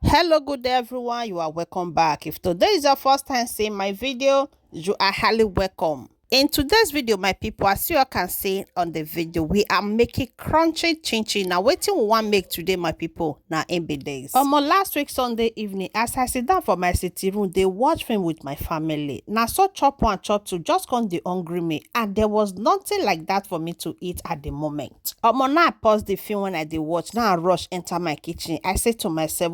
Hello, good day everyone. You are welcome back. If today is your first time seeing my video, you are highly welcome. In today's video, my people, as you all can see on the video, we are making crunchy chin-chin. Now wetin we want make today, my people, now MB days. Last week Sunday evening, as I sit down for my sitting room, they watch film with my family. Now so chop one chop two, just come the hungry me, and there was nothing like that for me to eat at the moment. Now I pause the film when I did watch. Now I rush enter my kitchen. I say to myself,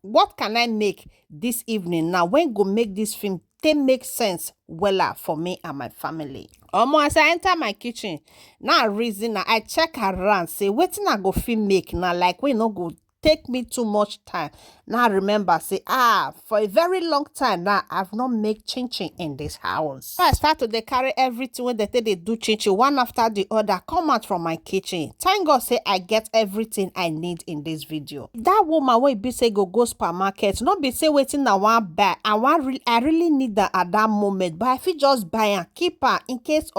what can I make this evening? Now when go make this film they make sense wella for me and my family. As I enter my kitchen, now reason I check around, say wetin I go fit make now, like we no go take me too much time. Now remember, say for a very long time now I've not made chin-chin in this house. So I start to carry everything when they do chin-chin one after the other come out from my kitchen. Thank God say I get everything I need in this video. That woman wey be say go supermarket, not be say waiting I want buy. I really need that at that moment, but I fit just buy and keep her in case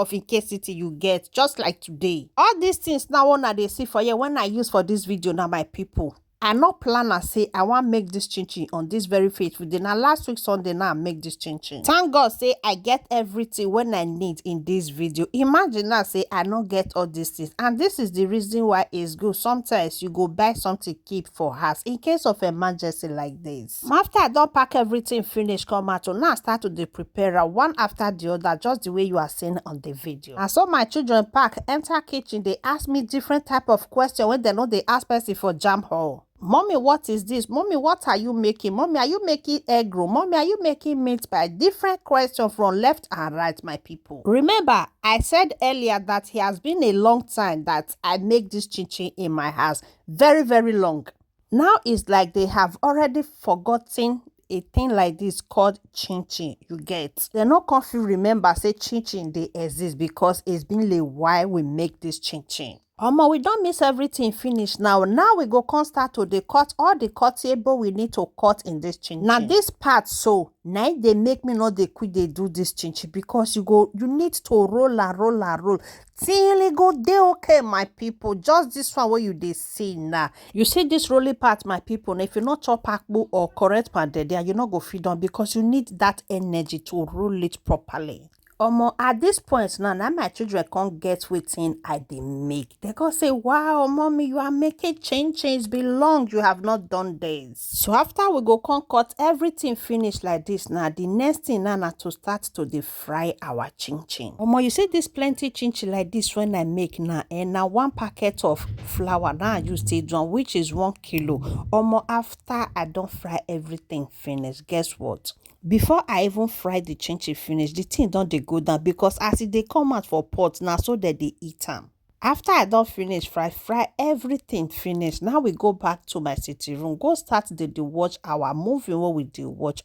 you get, just like today. All these things now one they see for you when I use for this video now, my people. I not plan and say I want make this chin-chin on this very faithful day. Now last week Sunday now I make this chin-chin. Thank God say I get everything when I need in this video. Imagine now say I not get all these things, and this is the reason why it's good. Sometimes you go buy something keep for house in case of emergency like this. After I don't pack everything finish come out, now I start to prepare one after the other, just the way you are seeing on the video. And so my children pack enter kitchen, they ask me different type of question when they know they ask person for jam hall. Mommy, what is this? Mommy, what are you making? Mommy, are you making egg roll? Mommy, are you making meat pie? Different questions from left and right, my people. Remember, I said earlier that it has been a long time that I make this chin-chin in my house. Very, very long. Now it's like they have already forgotten a thing like this called chin-chin. You get? They're not confused. Remember, say chin-chin they exist because it's been a while we make this chin-chin. We don't miss everything finished now. Now we go come start to cut all the cutable we need to cut in this chin-chin. Now this part so now they make me not they quit they do this chin-chin because you need to roll and roll and roll till it go they okay, my people. Just this one where you they see now. You see this rolling part, my people. Now if you not chop akpu or correct part there, you not go feed on because you need that energy to roll it properly. At this point now my children can't get within I they make. They go say, wow, mommy, you are making chin-chins belong. You have not done this. So after we go come cut everything finished like this now, the next thing now to start to fry our chin-chin. You see this plenty chin-chin like this when I make now, and now 1 packet of flour now I use to drum, which is 1 kilo. After I don't fry everything finished, guess what? Before I even fry the chin-chin finish, the thing don't they go down because as they come out for pot now, so that they eat them. After I don't finish fry everything finish. Now we go back to my sitting room, go start the watch our movie what we do watch.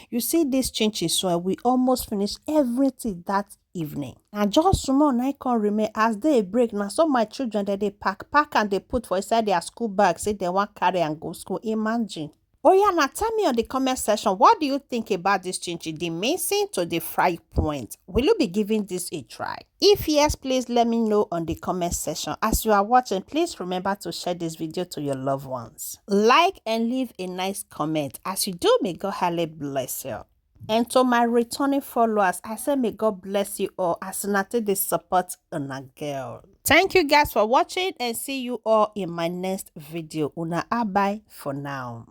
You see this chin-chin, so we almost finished everything that evening. And just small I can remain as they break now. So my children that they pack and they put for inside their school bag, say they want carry and go school. Imagine. Now tell me on the comment section, what do you think about this chin-chin, the mixing to the fry point? Will you be giving this a try? If yes, please let me know on the comment section. As you are watching, please remember to share this video to your loved ones. Like and leave a nice comment. As you do, may God highly bless you. And to my returning followers, I say may God bless you all as soon as they support Una girl. Thank you guys for watching and see you all in my next video. Una bye for now.